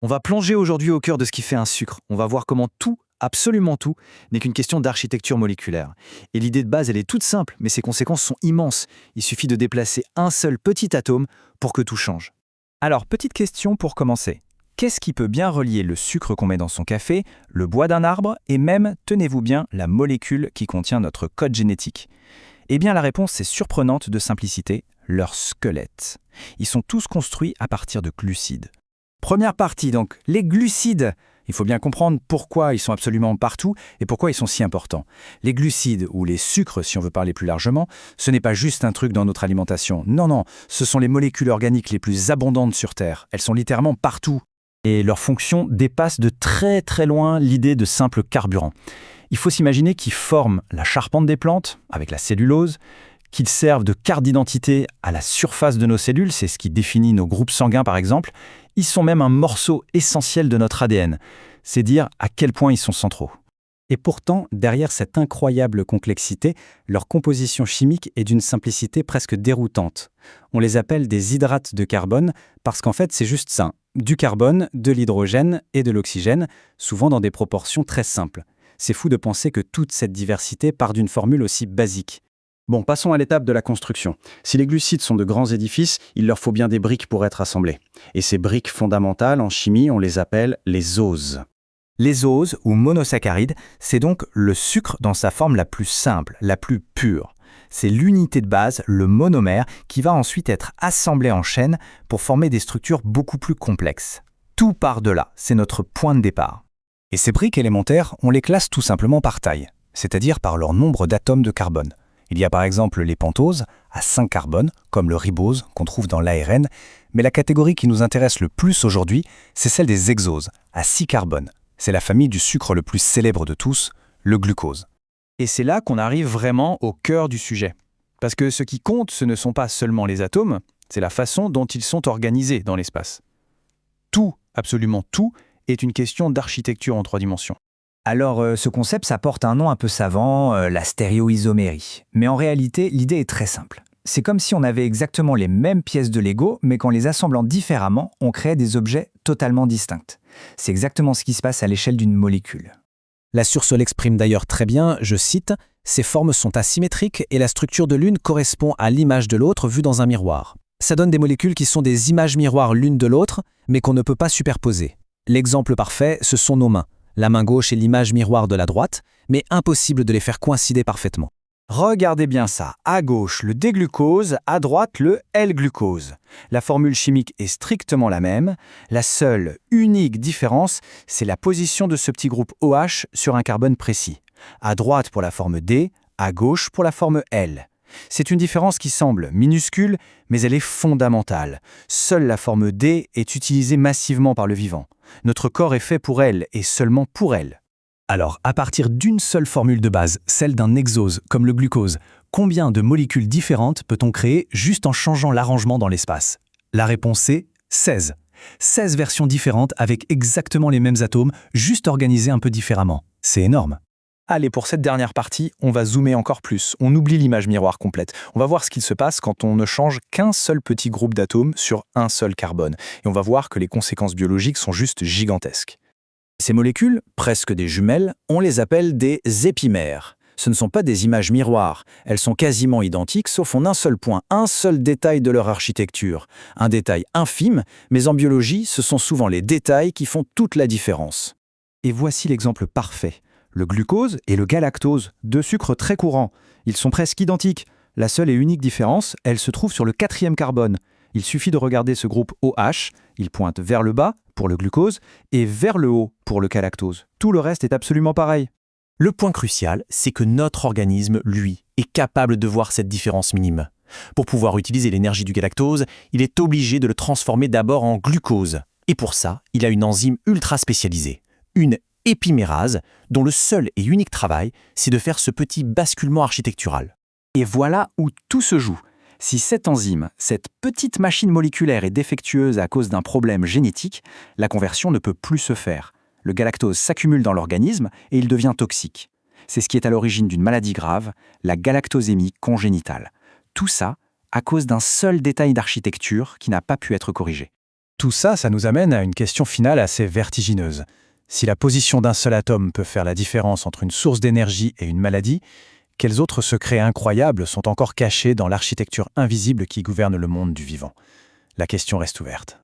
On va plonger aujourd'hui au cœur de ce qui fait un sucre. On va voir comment tout, absolument tout, n'est qu'une question d'architecture moléculaire. Et l'idée de base, elle est toute simple, mais ses conséquences sont immenses. Il suffit de déplacer un seul petit atome pour que tout change. Alors, petite question pour commencer. Qu'est-ce qui peut bien relier le sucre qu'on met dans son café, le bois d'un arbre et même, tenez-vous bien, la molécule qui contient notre code génétique? Eh bien, la réponse est surprenante de simplicité, leur squelette. Ils sont tous construits à partir de glucides. Première partie, donc, les glucides. Il faut bien comprendre pourquoi ils sont absolument partout et pourquoi ils sont si importants. Les glucides, ou les sucres si on veut parler plus largement, ce n'est pas juste un truc dans notre alimentation. Non, ce sont les molécules organiques les plus abondantes sur Terre. Elles sont littéralement partout. Et leur fonction dépasse de très très loin l'idée de simple carburant. Il faut s'imaginer qu'ils forment la charpente des plantes, avec la cellulose, qu'ils servent de carte d'identité à la surface de nos cellules, c'est ce qui définit nos groupes sanguins par exemple. Ils sont même un morceau essentiel de notre ADN. C'est dire à quel point ils sont centraux. Et pourtant, derrière cette incroyable complexité, leur composition chimique est d'une simplicité presque déroutante. On les appelle des hydrates de carbone parce qu'en fait c'est juste ça, du carbone, de l'hydrogène et de l'oxygène, souvent dans des proportions très simples. C'est fou de penser que toute cette diversité part d'une formule aussi basique. Bon, passons à l'étape de la construction. Si les glucides sont de grands édifices, il leur faut bien des briques pour être assemblées. Et ces briques fondamentales, en chimie, on les appelle les oses. Les oses, ou monosaccharides, c'est donc le sucre dans sa forme la plus simple, la plus pure. C'est l'unité de base, le monomère, qui va ensuite être assemblé en chaîne pour former des structures beaucoup plus complexes. Tout part de là, c'est notre point de départ. Et ces briques élémentaires, on les classe tout simplement par taille, c'est-à-dire par leur nombre d'atomes de carbone. Il y a par exemple les pentoses, à 5 carbones, comme le ribose qu'on trouve dans l'ARN, mais la catégorie qui nous intéresse le plus aujourd'hui, c'est celle des hexoses, à 6 carbones. C'est la famille du sucre le plus célèbre de tous, le glucose. Et c'est là qu'on arrive vraiment au cœur du sujet. Parce que ce qui compte, ce ne sont pas seulement les atomes, c'est la façon dont ils sont organisés dans l'espace. Tout, absolument tout, est une question d'architecture en 3 dimensions. Alors, ce concept, ça porte un nom un peu savant, la stéréoisomérie. Mais en réalité, l'idée est très simple. C'est comme si on avait exactement les mêmes pièces de Lego, mais qu'en les assemblant différemment, on créait des objets totalement distincts. C'est exactement ce qui se passe à l'échelle d'une molécule. La Sursol l'exprime d'ailleurs très bien, je cite, « Ces formes sont asymétriques et la structure de l'une correspond à l'image de l'autre vue dans un miroir. Ça donne des molécules qui sont des images miroirs l'une de l'autre, mais qu'on ne peut pas superposer. L'exemple parfait, ce sont nos mains. La main gauche est l'image miroir de la droite, mais impossible de les faire coïncider parfaitement. » Regardez bien ça, à gauche le D-glucose, à droite le L-glucose. La formule chimique est strictement la même, la seule, unique différence, c'est la position de ce petit groupe OH sur un carbone précis. À droite pour la forme D, à gauche pour la forme L. C'est une différence qui semble minuscule, mais elle est fondamentale. Seule la forme D est utilisée massivement par le vivant. Notre corps est fait pour elle, et seulement pour elle. Alors, à partir d'une seule formule de base, celle d'un hexose, comme le glucose, combien de molécules différentes peut-on créer juste en changeant l'arrangement dans l'espace? La réponse est 16. 16 versions différentes avec exactement les mêmes atomes, juste organisées un peu différemment. C'est énorme. Allez, pour cette dernière partie, on va zoomer encore plus. On oublie l'image miroir complète. On va voir ce qu'il se passe quand on ne change qu'un seul petit groupe d'atomes sur un seul carbone. Et on va voir que les conséquences biologiques sont juste gigantesques. Ces molécules, presque des jumelles, on les appelle des épimères. Ce ne sont pas des images miroirs. Elles sont quasiment identiques, sauf en un seul point, un seul détail de leur architecture. Un détail infime, mais en biologie, ce sont souvent les détails qui font toute la différence. Et voici l'exemple parfait. Le glucose et le galactose, 2 sucres très courants. Ils sont presque identiques. La seule et unique différence, elle se trouve sur le 4e carbone. Il suffit de regarder ce groupe OH, il pointe vers le bas pour le glucose et vers le haut pour le galactose. Tout le reste est absolument pareil. Le point crucial, c'est que notre organisme, lui, est capable de voir cette différence minime. Pour pouvoir utiliser l'énergie du galactose, il est obligé de le transformer d'abord en glucose. Et pour ça, il a une enzyme ultra spécialisée, une épimérase, dont le seul et unique travail, c'est de faire ce petit basculement architectural. Et voilà où tout se joue. Si cette enzyme, cette petite machine moléculaire est défectueuse à cause d'un problème génétique, la conversion ne peut plus se faire. Le galactose s'accumule dans l'organisme et il devient toxique. C'est ce qui est à l'origine d'une maladie grave, la galactosémie congénitale. Tout ça à cause d'un seul détail d'architecture qui n'a pas pu être corrigé. Tout ça, ça nous amène à une question finale assez vertigineuse. Si la position d'un seul atome peut faire la différence entre une source d'énergie et une maladie, quels autres secrets incroyables sont encore cachés dans l'architecture invisible qui gouverne le monde du vivant? La question reste ouverte.